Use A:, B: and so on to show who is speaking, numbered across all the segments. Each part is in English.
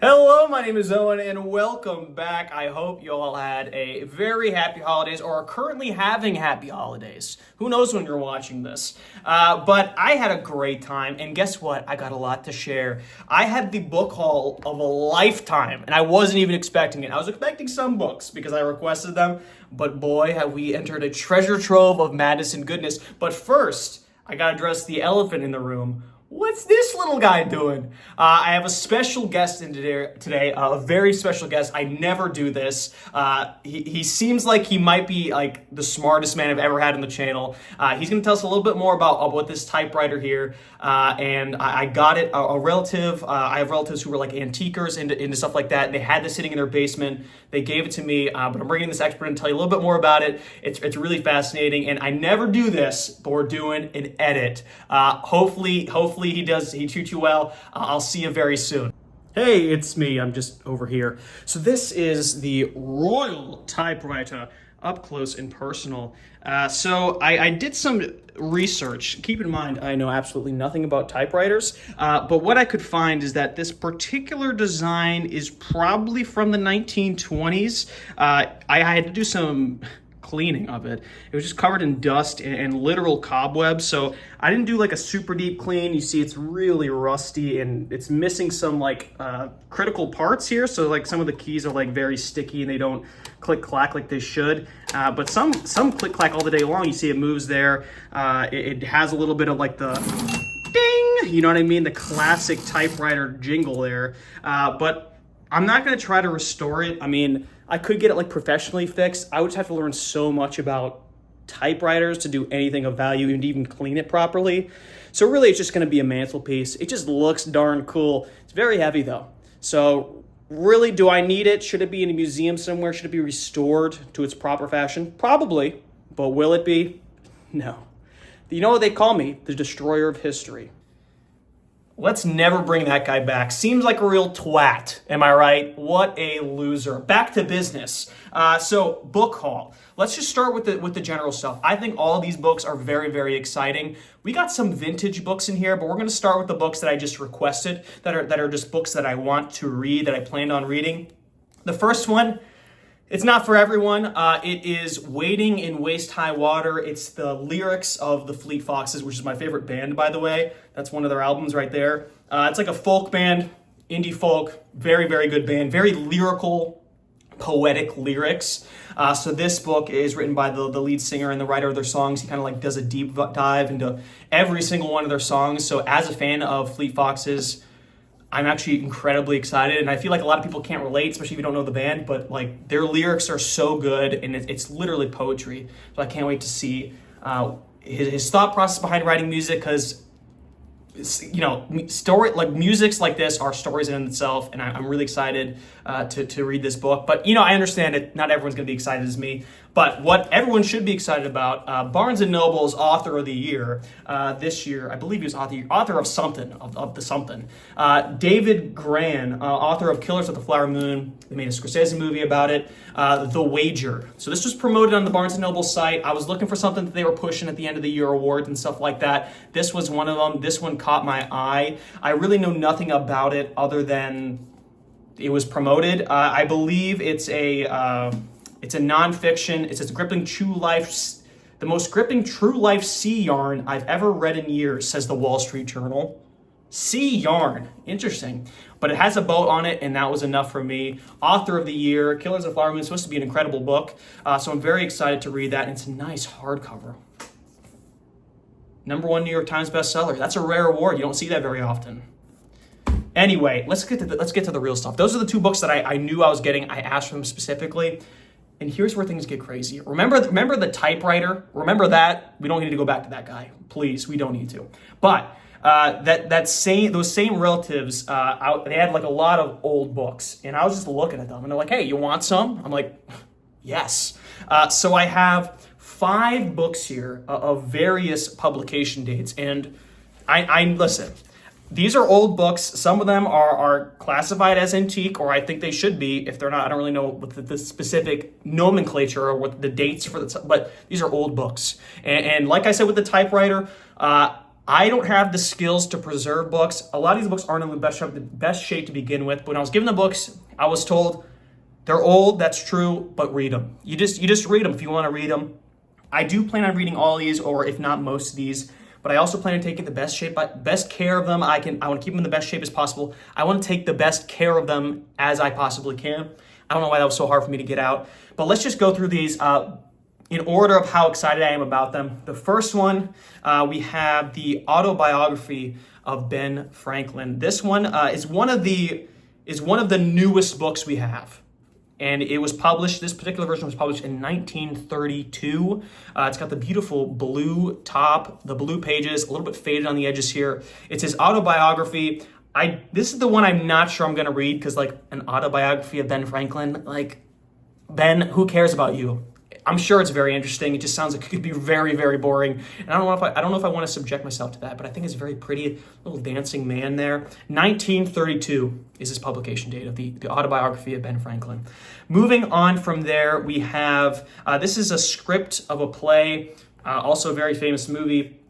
A: Hello, my name is Owen, and welcome back. I hope you all had a very happy holidays or are currently having happy holidays. Who knows when you're watching this? But I had a great time, and guess what? I got a lot to share. I had the book haul of a lifetime, and I wasn't even expecting it. I was expecting some books because I requested them, but boy, have we entered a treasure trove of madness and goodness. But first, I gotta address the elephant in the room. What's this little guy doing? I have a special guest in today, a very special guest. I never do this. He seems like he might be like the smartest man I've ever had on the channel. He's going to tell us a little bit more about this typewriter here. And I got it, a relative. I have relatives who were like antiquers into stuff like that. And they had this sitting in their basement. They gave it to me, but I'm bringing this expert in to tell you a little bit more about it. It's really fascinating. And I never do this, but we're doing an edit. Hopefully he treats you well. I'll see you very soon. Hey, it's me. I'm just over here. So this is the Royal Typewriter, up close and personal. So I did some research. Keep in mind, I know absolutely nothing about typewriters, but what I could find is that this particular design is probably from the 1920s. I had to do some cleaning of it. It was just covered in dust and literal cobwebs, so I didn't do like a super deep clean. You see it's really rusty and it's missing some like critical parts here, so like some of the keys are like very sticky and they don't click clack like they should, but some click clack all the day long. You see it moves there. It has a little bit of like the ding, you know what I mean, the classic typewriter jingle there, but I'm not going to try to restore it. I mean, I could get it like professionally fixed. I would just have to learn so much about typewriters to do anything of value and even clean it properly. So really it's just going to be a mantelpiece. It just looks darn cool. It's very heavy though. So really, do I need it? Should it be in a museum somewhere? Should it be restored to its proper fashion? Probably, but will it be? No. You know what they call me? The destroyer of history. Let's never bring that guy back. Seems like a real twat. Am I right? What a loser. Back to business. So book haul. Let's just start with the general stuff. I think all of these books are very, very exciting. We got some vintage books in here, but we're going to start with the books that I just requested, that are just books that I want to read, that I planned on reading. The first one, it's not for everyone. It is Wading in Waist-High Water. It's the lyrics of the Fleet Foxes, which is my favorite band, by the way. That's one of their albums right there. It's like a folk band, indie folk, very, very good band, very lyrical, poetic lyrics. So this book is written by the lead singer and the writer of their songs. He kind of like does a deep dive into every single one of their songs. So as a fan of Fleet Foxes, I'm actually incredibly excited, and I feel like a lot of people can't relate, especially if you don't know the band, but like their lyrics are so good, and it's literally poetry. So I can't wait to see his thought process behind writing music, because musics like this are stories in itself, and I'm really excited to read this book. But I understand it. Not everyone's going to be excited as me. But what everyone should be excited about, Barnes & Noble's Author of the Year this year, I believe he was author of something, of the something. David Grann, author of Killers of the Flower Moon. They made a Scorsese movie about it. The Wager. So this was promoted on the Barnes & Noble site. I was looking for something that they were pushing at the end of the year awards and stuff like that. This was one of them. This one caught my eye. I really know nothing about it other than it was promoted. I believe it's a nonfiction. It's a gripping true life, the most gripping true life sea yarn I've ever read in years, says the Wall Street Journal. Sea yarn, interesting. But it has a boat on it, and that was enough for me. Author of the Year, Killers of the Flower Moon, is supposed to be an incredible book. So I'm very excited to read that. And it's a nice hardcover. #1 New York Times bestseller. That's a rare award. You don't see that very often. Anyway, let's get to the real stuff. Those are the two books that I knew I was getting. I asked for them specifically. And here's where things get crazy. Remember the typewriter? Remember that? We don't need to go back to that guy. Please, we don't need to. But those same relatives, they had like a lot of old books. And I was just looking at them and they're like, hey, you want some? I'm like, yes. So I have 5 books here of various publication dates. And I listen, these are old books. Some of them are classified as antique, or I think they should be. If they're not, I don't really know what the specific nomenclature or what the dates for but these are old books. And like I said with the typewriter, I don't have the skills to preserve books. A lot of these books aren't in the best shape to begin with. But when I was given the books, I was told they're old. That's true, but read them. You just read them if you want to read them. I do plan on reading all these, or if not most of these. But I also plan on taking the best care of them. I want to keep them in the best shape as possible. I want to take the best care of them as I possibly can. I don't know why that was so hard for me to get out. But let's just go through these in order of how excited I am about them. The first one, we have the Autobiography of Ben Franklin. This one is one of the newest books we have. And it was published, this particular version was published in 1932. It's got the beautiful blue top, the blue pages, a little bit faded on the edges here. It's his autobiography. This is the one I'm not sure I'm gonna read, because like an autobiography of Ben Franklin, like, Ben, who cares about you? I'm sure it's very interesting. It just sounds like it could be very, very boring. And I don't know if I want to subject myself to that, but I think it's a very pretty little dancing man there. 1932 is his publication date of the autobiography of Ben Franklin. Moving on from there, we have, this is a script of a play, also a very famous movie,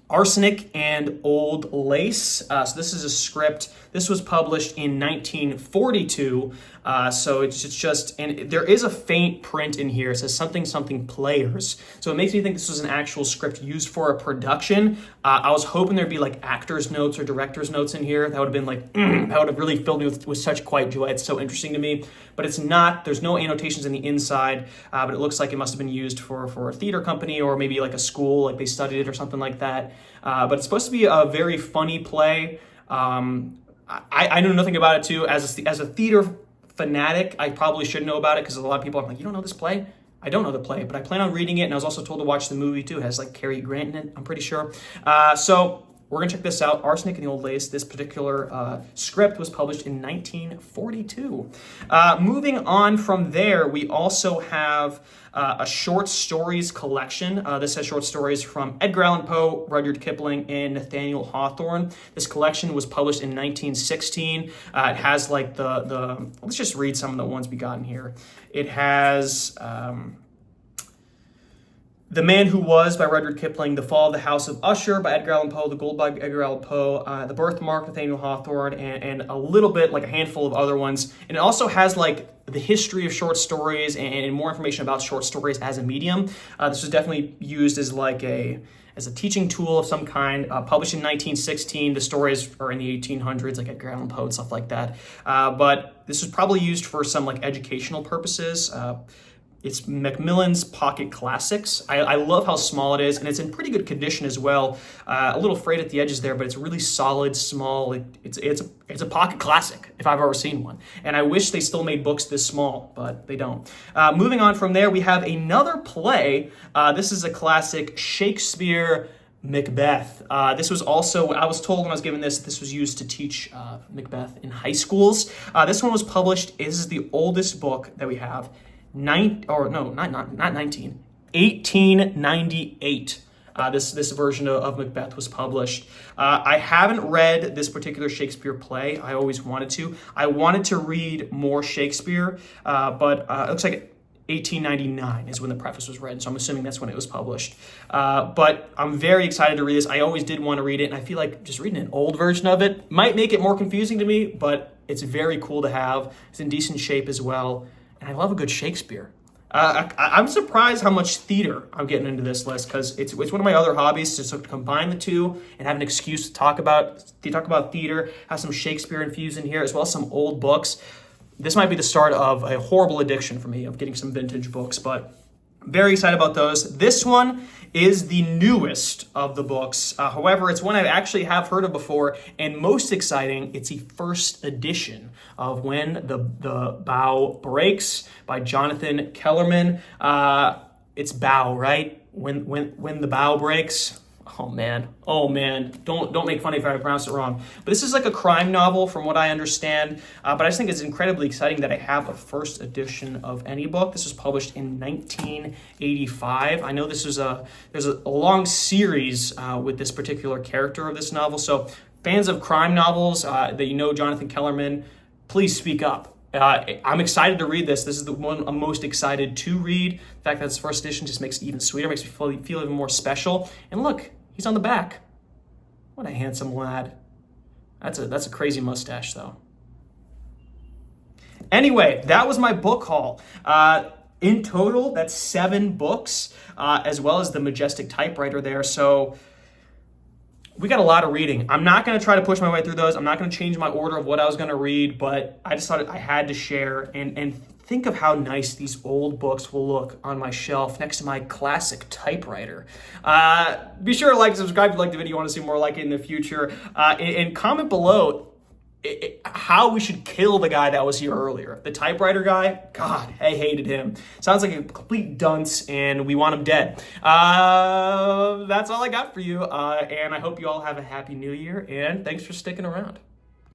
A: Arsenic and Old Lace. So this is a script. This was published in 1942. So it's just, and there is a faint print in here. It says something players. So it makes me think this was an actual script used for a production. I was hoping there'd be like actor's notes or director's notes in here. That would have been like, that would have really filled me with such quiet joy. It's so interesting to me, but it's not. There's no annotations in the inside, but it looks like it must have been used for a theater company or maybe like a school, like they studied it or something like that. But it's supposed to be a very funny play. I know nothing about it too. As a theater fanatic, I probably should know about it, because a lot of people are like, you don't know this play? I don't know the play, but I plan on reading it, and I was also told to watch the movie too. It has like Cary Grant in it, I'm pretty sure. So we're gonna check this out, Arsenic and the Old Lace. This particular script was published in 1942. Moving on from there, we also have a short stories collection. This has short stories from Edgar Allan Poe, Rudyard Kipling, and Nathaniel Hawthorne. This collection was published in 1916. It has like let's just read some of the ones we got in here. It has The Man Who Was by Rudyard Kipling, The Fall of the House of Usher by Edgar Allan Poe, The Gold by Edgar Allan Poe, The Birthmark, Nathaniel Hawthorne, and a little bit, like a handful of other ones. And it also has like the history of short stories and more information about short stories as a medium. This was definitely used as as a teaching tool of some kind. Published in 1916. The stories are in the 1800s, like Edgar Allan Poe and stuff like that. But this was probably used for some like educational purposes. It's Macmillan's Pocket Classics. I love how small it is, and it's in pretty good condition as well. A little frayed at the edges there, but it's really solid, small. It's a pocket classic if I've ever seen one. And I wish they still made books this small, but they don't. Moving on from there, we have another play. This is a classic, Shakespeare Macbeth. This was also, I was told when I was given this was used to teach Macbeth in high schools. This one was published. This is the oldest book that we have. 1898. This version of Macbeth was published. I haven't read this particular Shakespeare play. I always wanted to. I wanted to read more Shakespeare, but it looks like 1899 is when the preface was read, so I'm assuming that's when it was published. But I'm very excited to read this. I always did want to read it, and I feel like just reading an old version of it might make it more confusing to me, but it's very cool to have. It's in decent shape as well. And I love a good Shakespeare. I'm surprised how much theater I'm getting into this list, because it's one of my other hobbies, to combine the two and have an excuse to talk about theater, have some Shakespeare infused in here, as well as some old books. This might be the start of a horrible addiction for me of getting some vintage books, but very excited about those. This one is the newest of the books. However, it's one I actually have heard of before, and most exciting, it's the first edition of When the Bough Breaks by Jonathan Kellerman. It's Bough, right? When the Bough Breaks. Oh man, don't make fun if I pronounce it wrong. But this is like a crime novel from what I understand, but I just think it's incredibly exciting that I have a first edition of any book. This was published in 1985. I know there's a long series with this particular character of this novel, so fans of crime novels that you know Jonathan Kellerman, please speak up. I'm excited to read this. This is the one I'm most excited to read. The fact that it's first edition just makes it even sweeter, makes me feel even more special. And look, he's on the back. What a handsome lad. That's a crazy mustache, though. Anyway, that was my book haul. In total, that's 7 books, as well as the majestic typewriter there. So we got a lot of reading. I'm not going to try to push my way through those. I'm not going to change my order of what I was going to read, but I just thought I had to share and think of how nice these old books will look on my shelf next to my classic typewriter. Be sure to like and subscribe if you like the video, you want to see more like it in the future. And comment below how we should kill the guy that was here earlier. The typewriter guy, God, I hated him. Sounds like a complete dunce, and we want him dead. That's all I got for you, and I hope you all have a happy new year, and thanks for sticking around.